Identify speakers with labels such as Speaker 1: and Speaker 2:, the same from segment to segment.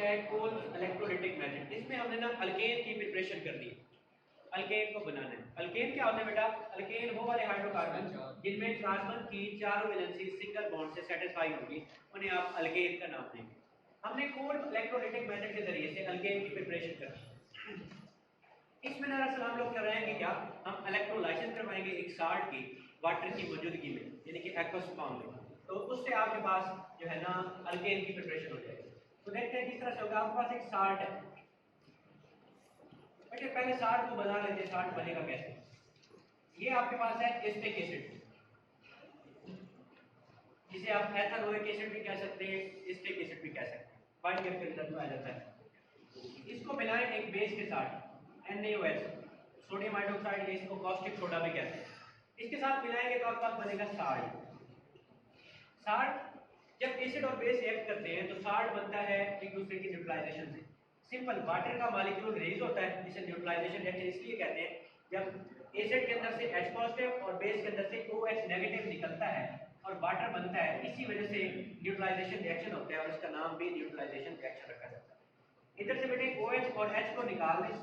Speaker 1: है Coles electrolytic method. इसमें हमने ना अल्केन की प्रिपरेशन करनी है, अल्केन को बनाना है। अल्केन क्या होता है बेटा? अल्केन वो वाले हाइड्रोकार्बन जिनमें कार्बन की चारों वैलेंसी सिंगल बॉन्ड से सेटिस्फाई होगी, उन्हें आप अल्केन का नाम देंगे। हमने कोल्ड इलेक्ट्रोलिटिक मेथड के जरिए से अल्केन की प्रिपरेशन करनी है। इसमें दरअसल हम लोग कर रहे हैं कि क्या, हम इलेक्ट्रोलाइसिस करवाएंगे एक साल्ट की वाटर की मौजूदगी में, यानी कि एक्वस फॉर्म में। तो उससे आपके पास जो है ना अल्केन की प्रिपरेशन हो जाएगी। तो देखते हैं किस तरह से होगा। आपके पास एक साल्ट है, देखिए पहले साल्ट को बना लेते हैं, साल्ट बनेगा कैसे। ये आपके पास है एस्टिक एसिड, जिसे आप एथेनोइक एसिड भी कह सकते हैं, एस्टिक एसिड भी कह सकते हैं, वाइट के रिजल्ट में आ जाता है। इसको मिलाएं एक बेस के साथ NaOH, सोडियम हाइड्रोक्साइड, या इसको कॉस्टिक सोडा भी कहते हैं। इसके साथ मिलाएंगे तो आपके पास बनेगा साल्ट। साल्ट जब एसिड और बेस रिएक्ट करते हैं तो साल्ट बनता है एक दूसरे की न्यूट्रलाइजेशन से। सिंपल वाटर का मॉलिक्यूल रिलीज होता है, जिसे न्यूट्रलाइजेशन रिएक्शन इसलिए कहते हैं। जब एसिड के अंदर से H पॉजिटिव और बेस के अंदर से OH नेगेटिव निकलता है और वाटर बनता है, इसी वजह से न्यूट्रलाइजेशन रिएक्शन होता है और इसका नाम भी न्यूट्रलाइजेशन रिएक्शन रखा जाता है। इधर से बेटे OH और H को निकाल दें,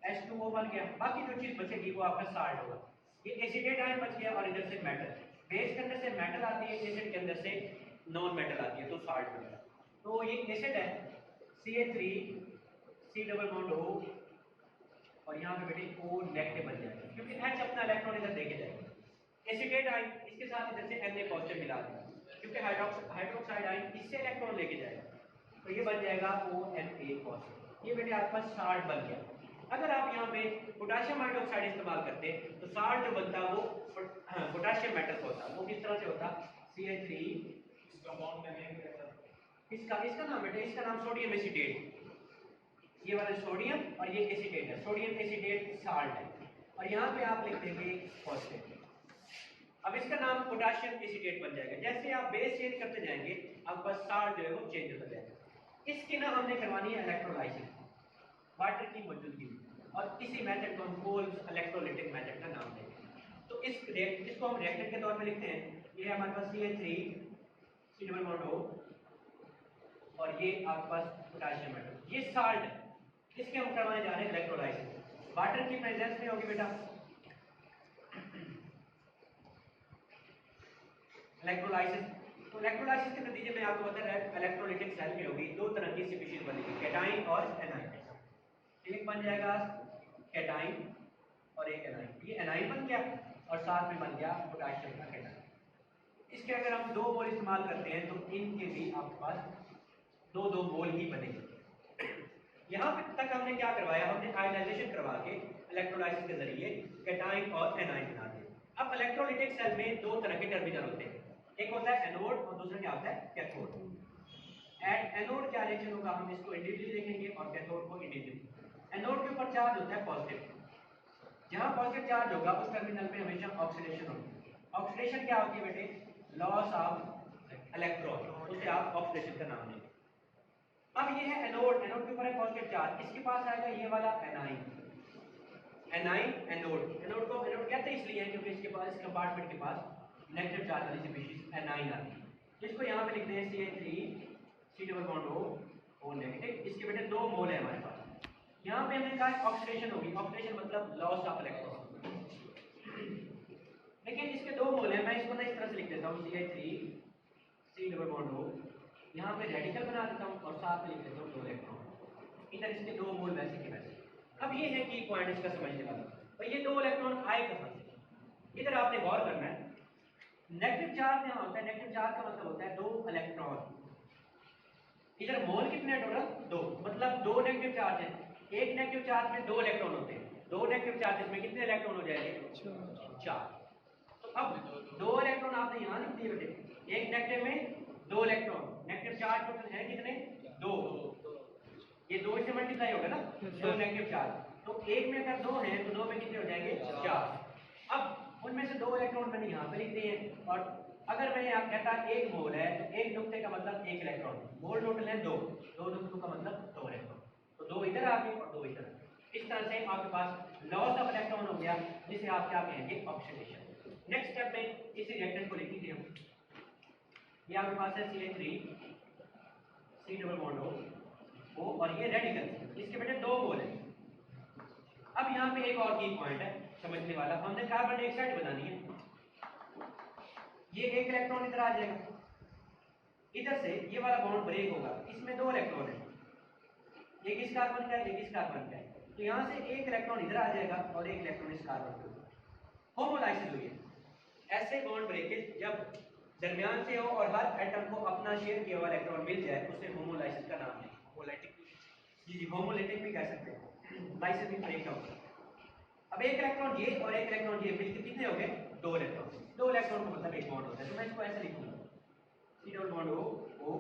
Speaker 1: H2O बन गया, बाकी जो चीज बचेगी वो आपका साल्ट होगा। ये एसिडेट आयन बच गया और इधर से मेटल, बेस के अंदर से मेटल आती है, एसिड के अंदर से नॉन मेटल आती है, तो साल्ट बन गया। तो ये एसिड है CH3 C double bond O, और यहाँ पे बेटे O नेगेटिव बन जाएगा क्योंकि H अपना इलेक्ट्रॉन इधर देके जाएगा। एसिडेट आयन इसके साथ इधर से Na पॉजिटिव मिला देगा क्योंकि हाइड्रोक्साइड आयन इससे इलेक्ट्रॉन लेके जाएगा, तो ये बन जाएगा ONA पॉजिटिव। ये बेटे आपका साल्ट बन गया। अगर आप यहाँ पे पोटेशियम हाइड्रोक्साइड इस्तेमाल करते तो साल्ट जो बनता वो पोटेशियम मेटल होता। वो किस तरह से होता? CH3, इसका बॉन्ड का नेम क्या था? इसका नाम बेटे, इसका नाम सोडियम एसीटेट। ये वाला सोडियम और ये एसीटेट है, सोडियम एसीटेट साल्ट है, और यहाँ पे आप लिख देंगे पॉजिटिव। अब इसका नाम पोटेशियम एसीटेट बन जाएगा। जैसे आप बेस चेंज करते जाएंगे आपके पास साल्ट जो है वो चेंज होता जाएगा। इसकी ना हमने करवानी है इलेक्ट्रोलाइसिस वाटर की मौजूदगी में, और इसी मेथड को हम कोल्स इलेक्ट्रोलिटिक मेथड का नाम देंगे। तो इसको हम रिएक्टेंट के तौर पे लिखते हैं। ये हमारे पास CH3 C double bond O, और ये आपके पास पोटेशियम मेटल, ये साल्ट है। इसके हम करवाने जा रहे हैं इलेक्ट्रोलाइसिस, वाटर की प्रेजेंस में होगी बेटा इलेक्ट्रोलाइसिस। तो इलेक्ट्रोलाइसिस के नतीजे में आपको पता है इलेक्ट्रोलिटिक सेल में होगी दो तरह की स्पीशीज बनेगी, कैटाइन और एनाइन। एक बन जाएगा कैटाइन और एक एनाइन, ये एनाइन बन गया और साथ में बन गया पोटेशियम का कैटाइन। इसके अगर हम दो मोल इस्तेमाल करते हैं तो इनके भी आपके पास दो दो मोल ही बनेंगे। यहाँ पे तक हमने क्या करवाया, हमने आयनाइजेशन करवा के इलेक्ट्रोलाइसिस के जरिए कैटाइन और एनाइन बना दिए। अब इलेक्ट्रोलिटिक सेल में दो तरह के टर्मिनल होते हैं, एक होता है एनोड और दूसरा क्या होता है कैथोड। एनोड क्या रिएक्शन होगा हम इसको इंडिविजुअली देखेंगे और कैथोड को इंडिविजुअली। एनोड के ऊपर चार्ज होता है पॉजिटिव, जहां पॉजिटिव चार्ज होगा उस टर्मिनल पे हमेशा ऑक्सीडेशन होगी। ऑक्सीडेशन क्या होती है बेटे? लॉस ऑफ इलेक्ट्रॉन, उसे आप ऑक्सीडेशन का नाम देंगे। अब ये है एनोड, एनोड के ऊपर है पॉजिटिव चार्ज, इसके पास आएगा ये वाला एनाइन। एनाइन एनोड, एनोड को एनोड कहते हैं इसलिए क्योंकि इसके पास इस कंपार्टमेंट के पास नेगेटिव चार्ज वाली स्पीशीज एनाइन आती है, जिसको यहाँ पे लिखते हैं CH3 C double bond O negative. इसके बेटे दो मोल है हमारे पास। यहाँ पे हमने कहा ऑक्सीडेशन होगी, ऑक्सीडेशन मतलब लॉस ऑफ इलेक्ट्रॉन, लेकिन इसके दो मोल हैं। मैं इसको ना इस तरह से लिख देता हूँ CH3 C double bond O, यहाँ पे रेडिकल बना देता हूँ और साथ में लिख देता हूँ दो इलेक्ट्रॉन, इधर इसके दो मोल वैसे के वैसे। अब ये है की पॉइंट इसका समझने वाला, तो ये दो इलेक्ट्रॉन आए कहाँ से? इधर आपने गौर करना है, नेगेटिव चार्ज यहाँ होता है, नेगेटिव चार्ज का मतलब होता है दो इलेक्ट्रॉन। इधर मोल कितने टोटल? दो, मतलब दो नेगेटिव चार्ज है, एक नेगेटिव चार्ज में दो इलेक्ट्रॉन होते हैं, दो नेगेटिव चार्जेस में कितने इलेक्ट्रॉन हो जाएंगे? चार। तो अब दो इलेक्ट्रॉन आपने यहाँ लिख दिए बेटे, एक नेगेटिव में दो इलेक्ट्रॉन, नेगेटिव चार्ज टोटल है कितने? दो, ये दो से मल्टीप्लाई होगा ना, दो नेगेटिव चार्ज, तो एक में अगर दो हैं तो दो में कितने हो जाएंगे? चार। अब उनमें से दो इलेक्ट्रॉन मैंने यहाँ पे लिख दिए हैं, और अगर मैं यहाँ कहता एक मोल है तो एक नुक्ते का मतलब एक इलेक्ट्रॉन, मोल टोटल है दो, दो नुक्तों का मतलब दो इलेक्ट्रॉन, तो दो इधर आ गए और दो इधर। इस तरह से आपके पास लॉस ऑफ इलेक्ट्रॉन हो गया, जिसे आप क्या कहेंगे? ऑक्सीडेशन। नेक्स्ट स्टेप में इसी रिएक्टेंट को लिख दीजिए हम। ये आपके पास है CH3 C double bond O, O और ये रेडिकल, इसके बेटे 2 मोल है। अब यहाँ पे एक और की पॉइंट है समझने वाला, हमने कार्बन डाइऑक्साइड बनानी है। ये एक इलेक्ट्रॉन इधर आ जाएगा, इधर से ये वाला बॉन्ड ब्रेक होगा, इसमें 2 इलेक्ट्रॉन है, एक इस कार्बन का है, एक इस कार्बन का है। तो यहाँ से एक इलेक्ट्रॉन इधर आ जाएगा और एक इलेक्ट्रॉन इस कार्बन का। होमोलाइसिस हुई है। ऐसे बॉन्ड ब्रेकेज जब दरमियान से हो और हर एटम को अपना शेयर किया हुआ इलेक्ट्रॉन मिल जाए, उसे होमोलाइसिस का नाम है। होमोलाइटिक, जी होमोलाइटिक भी कह सकते हैं, लाइसिस भी ब्रेक डाउन। अब एक इलेक्ट्रॉन ये और एक इलेक्ट्रॉन ये मिलकर कितने हो गए? 2 इलेक्ट्रॉन। 2 इलेक्ट्रॉन का मतलब एक बॉन्ड होता है, तो मैं इसको ऐसे लिखूंगा, C डबल बॉन्ड O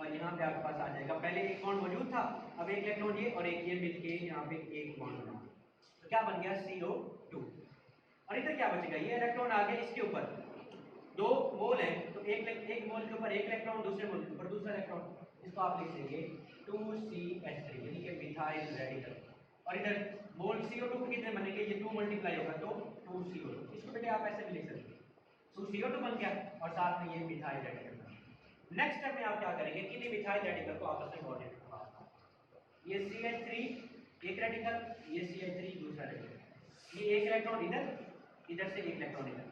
Speaker 1: और यहाँ पे आपके पास आ जाएगा, पहले एक बॉन्ड मौजूद था, अब एक इलेक्ट्रॉन ये और एक ये मिलके यहाँ पे एक बॉन्ड बना, तो क्या बन गया? CO2। और इधर क्या बचेगा? ये इलेक्ट्रॉन आ गया इसके ऊपर, 2 मोल है, तो एक मोल के ऊपर एक इलेक्ट्रॉन, दूसरे मोल के ऊपर दूसरा इलेक्ट्रॉन, इसको आप लिख देंगे 2CH3 यानी कि मिथाइल रेडिकल। और इधर मोल CO2 के कितने बनेंगे? ये 2 मल्टीप्लाई होगा तो 2CO2। इसको बेटे आप ऐसे भी लिख सकते हैं, 2CO2 बन गया और साथ में ये मिथाइल रेडिकल। नेक्स्ट स्टेप में आप क्या करेंगे? किन्हीं मिथाइल रेडिकल को आपस में बॉन्ड करना। ये CH3 एक रेडिकल, ये CH3 दूसरा रेडिकल, ये एक इलेक्ट्रॉन इधर, इधर से एक इलेक्ट्रॉन इधर,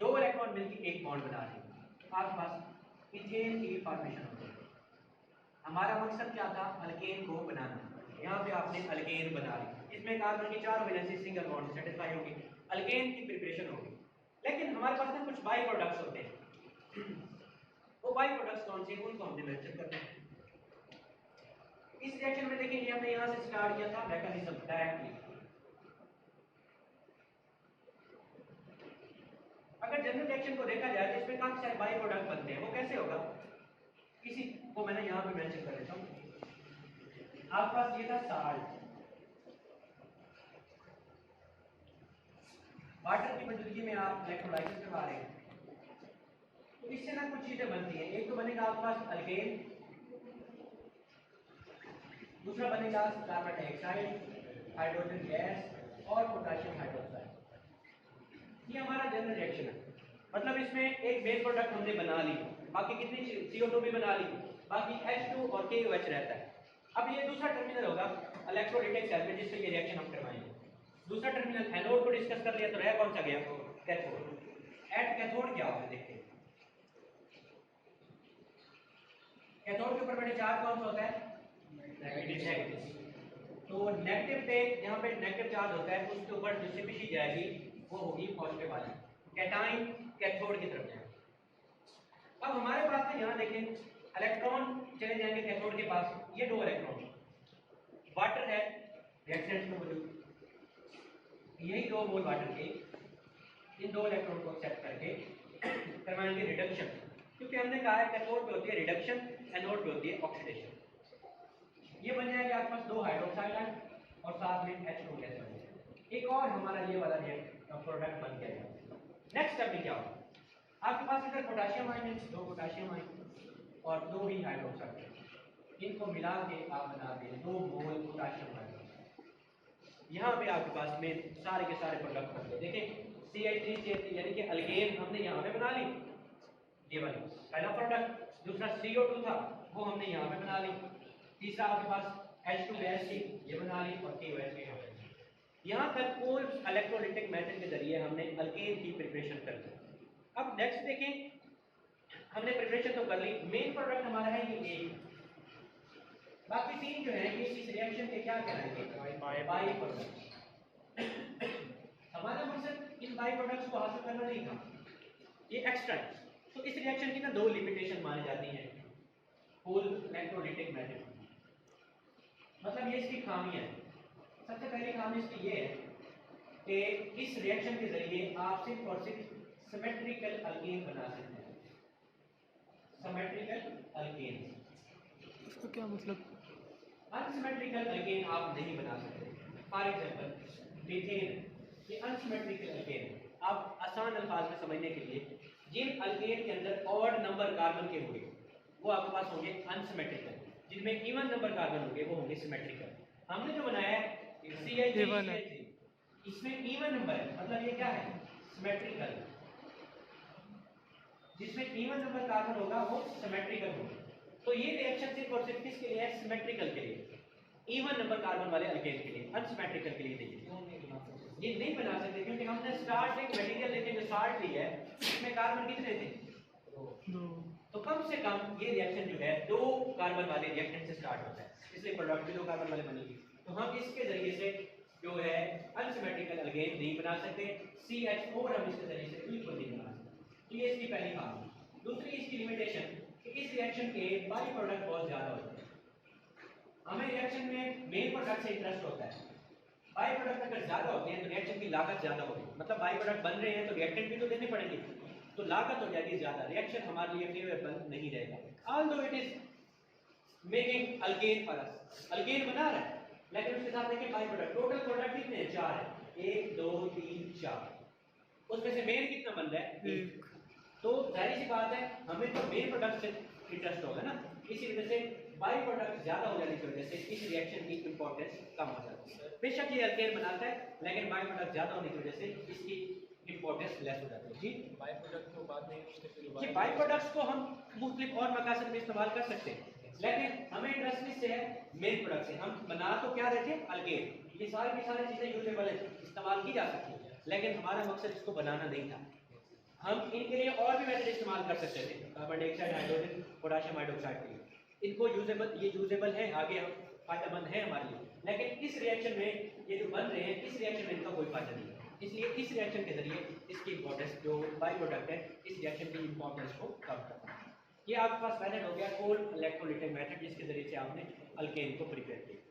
Speaker 1: 2 इलेक्ट्रॉन मिलकर एक बॉन्ड बना रहे हैं, तो आपके पास इथेन की फॉर्मेशन हो गई। हमारा मकसद क्या था? अल्केन को बनाना। यहाँ पे आपने अल्केन बना ली, इसमें कार्बन की 4 वैलेंसी सिंगल बॉन्ड सेटिस्फाई होगी, अल्केन की प्रिपरेशन होगी। लेकिन हमारे पास ना कुछ बाई प्रोडक्ट्स होते हैं, वो बाई प्रोडक्ट्स कौन से हैं उनको हमने मेंशन करना है। इस रिएक्शन में देखिए, ये हमने यहाँ से स्टार्ट किया था मैकेनिज्म डायरेक्टली। अगर जनरल रिएक्शन को देखा जाए तो इसमें काफी सारे बाई प्रोडक्ट बनते हैं, वो कैसे होगा? इसी को मैंने यहाँ पे मेंशन कर देता हूँ। आपके पास ये था साल्ट, वाटर की मौजूदगी में आप इलेक्ट्रोलाइसिस करवा रहे हैं, तो इससे ना कुछ चीजें बनती हैं। एक तो बनेगा आपके पास अल्केन, दूसरा बनेगा कार्बन डाइऑक्साइड, हाइड्रोजन गैस और पोटेशियम हाइड्रोक्साइड। ये हमारा जनरल रिएक्शन है, मतलब इसमें एक मेन प्रोडक्ट हमने बना ली, बाकी कितनी CO2 भी बना ली, बाकी H2 और KOH रहता है। अब ये दूसरा टर्मिनल होगा इलेक्ट्रोलाइटिक सेल में, जिससे ये रिएक्शन हम करवाएंगे। दूसरा टर्मिनल एनोड को डिस्कस कर लिया, तो रह कौन सा गया? कैथोड। एट कैथोड क्या होता है देखते हैं। कैथोड के ऊपर बड़े चार्ज कौन सा होता है? नेगेटिव। तो नेगेटिव पे जहाँ पे नेगेटिव चार्ज होता है उसके ऊपर जो स्पीशीज जाएगी वो होगी पॉजिटिव वाली, कैटाइन कैथोड की तरफ जाएगा। अब हमारे पास यहाँ देखें, इलेक्ट्रॉन चले जाएंगे कैथोड के पास, ये 2 इलेक्ट्रॉन, वाटर है रिएक्टेंट में मौजूद, यही 2 मोल वाटर के, इन 2 इलेक्ट्रॉन को एक्सेप्ट करके करवाएंगे रिडक्शन, क्योंकि हमने कहा है कैथोड पे होती है रिडक्शन, एनोड पे होती है ऑक्सीडेशन। ये बन जाएगा आपके पास 2 हाइड्रोक्साइड आयन और साथ में H2 गैस बन जाएगा। एक और हमारा ये वाला प्रोडक्ट बन गया। नेक्स्ट स्टेप में क्या होगा? आपके पास इधर पोटेशियम आयन है, 2 पोटेशियम आयन और 2 ही हाइड्रोक्साइड, इनको मिला के आप बना दें 2 मोल पोटेशियम आयन। यहाँ पे आपके पास में सारे के सारे प्रोडक्ट बन गए। देखें CH3 यानी कि अल्केन हमने यहाँ पे बना ली, ये वाली पहला प्रोडक्ट। दूसरा CO2 था वो हमने यहाँ पे बना ली। तीसरा आपके पास H2 गैस थी, ये बना ली, और KOH के यहाँ पे। यहाँ तक कोल इलेक्ट्रोलाइटिक मेथड के जरिए हमने अल्केन की प्रिपरेशन कर ली। अब नेक्स्ट देखें, हमने प्रिपरेशन तो कर ली, मेन प्रोडक्ट हमारा है ये A, बाकी 3 जो है ये इस रिएक्शन के क्या कहलाएंगे? By product. हमारा मकसद इन बाई प्रोडक्ट्स को हासिल करना नहीं था, ये एक्स्ट्रा है। तो इस रिएक्शन की ना 2 लिमिटेशन मानी जाती हैं कोल इलेक्ट्रोलाइटिक मेथड, मतलब ये इसकी खामियां है। सबसे पहली खामी इसकी ये है कि इस रिएक्शन के जरिए आप सिर्फ और सिर्फ सिमेट्रिकल अल्केन बना सकते हैं। सिमेट्रिकल अल्केन,
Speaker 2: इसका क्या मतलब?
Speaker 1: अनसिमेट्रिकल अल्केन आप नहीं बना सकते। फॉर एग्जांपल मीथेन, ये अनसिमेट्रिकल अल्केन। आप आसान अल्फाज में समझने के लिए, जिन अल्केन के अंदर ऑड नंबर कार्बन के होंगे वो आपके पास होंगे अनसिमेट्रिकल, जिनमें इवन नंबर कार्बन होंगे वो होंगे सिमेट्रिकल। हमने जो बनाया है CH3, इसमें इवन नंबर है, मतलब ये क्या है? सिमेट्रिकल। जिसमें इवन नंबर कार्बन होगा वो सिमेट्रिकल होगा। तो ये रिएक्शन सिर्फ और सिर्फ किसके लिए है? सिमेट्रिकल के लिए, इवन नंबर कार्बन वाले अल्केन के लिए, अनसिमेट्रिकल के लिए नहीं। ये नहीं बना सकते क्योंकि हमने स्टार्ट एक मटेरियल लेके जो साल्ट ली है इसमें कार्बन कितने थे?
Speaker 2: 2।
Speaker 1: तो कम से कम ये रिएक्शन जो है 2 कार्बन वाले रिएक्शन से स्टार्ट होता है, इसलिए प्रोडक्ट भी 2 कार्बन वाले बनेगी। तो हम इसके जरिए से जो है अनसिमेट्रिकल अल्केन नहीं बना सकते, CH4 हम इसके जरिए से बिल्कुल नहीं बना सकते। तो ये इसकी पहली बात। दूसरी इसकी लिमिटेशन कि इस रिएक्शन के बाई प्रोडक्ट बहुत ज्यादा होते हैं। हमें रिएक्शन में मेन प्रोडक्ट से इंटरेस्ट होता है, बाई प्रोडक्ट अगर ज्यादा होते हैं तो रिएक्शन की लागत ज्यादा होगी, मतलब बाई प्रोडक्ट बन रहे हैं तो रिएक्टेंट भी तो देने पड़ेंगे, तो लागत हो जाएगी ज्यादा, रिएक्शन हमारे लिए फेवरेबल नहीं रहेगा। Although it is making alkane for us, alkane बना रहा है लेकिन उसके साथ देखें बाई प्रोडक्ट, टोटल प्रोडक्ट कितने हैं? 4 है, 1 2 3 4, उसमें से मेन कितना बन रहा है? 1। तो जाहिर सी बात है हमें तो मेन प्रोडक्ट से इंटरेस्ट होगा ना, इसी वजह से बाई प्रोडक्ट ज्यादा हो जाने की वजह से इस रिएक्शन की इंपॉर्टेंस कम हो जाती है। बेशक ये अल्केन बनाता है लेकिन बाई प्रोडक्ट ज्यादा होने की वजह से इसकी इंपॉर्टेंस लेस हो जाती है। जी,
Speaker 3: बाई प्रोडक्ट को बाद में
Speaker 1: ये बाई प्रोडक्ट्स को हम मुख्तलिफ और मकासद में इस्तेमाल कर सकते हैं, लेकिन हमें इंटरेस्ट किससे है? मेन प्रोडक्ट से। हम बना तो क्या रहे थे? अल्केन। ये सारी की सारी चीजें यूजेबल है, इस्तेमाल की जा सकती है, लेकिन हमारा मकसद इसको बनाना नहीं था। हम इनके लिए और भी मेथड इस्तेमाल कर सकते थे, carbon dioxide, hydrogen, potassium hydroxide के लिए। इनको यूजेबल है, आगे हम फायदेमंद है हमारे लिए, लेकिन इस रिएक्शन में ये जो बन रहे हैं इस रिएक्शन में इनका कोई फायदा नहीं है। इसलिए इस रिएक्शन के जरिए इसकी इंपॉर्टेंस जो बाई प्रोडक्ट है इस रिएक्शन की इंपॉर्टेंस को कम करना है। ये आपके पास मेथड हो गया कोल्ड इलेक्ट्रोलिटिक मेथड, जिसके जरिए से आपने अल्केन को प्रिपेयर किया।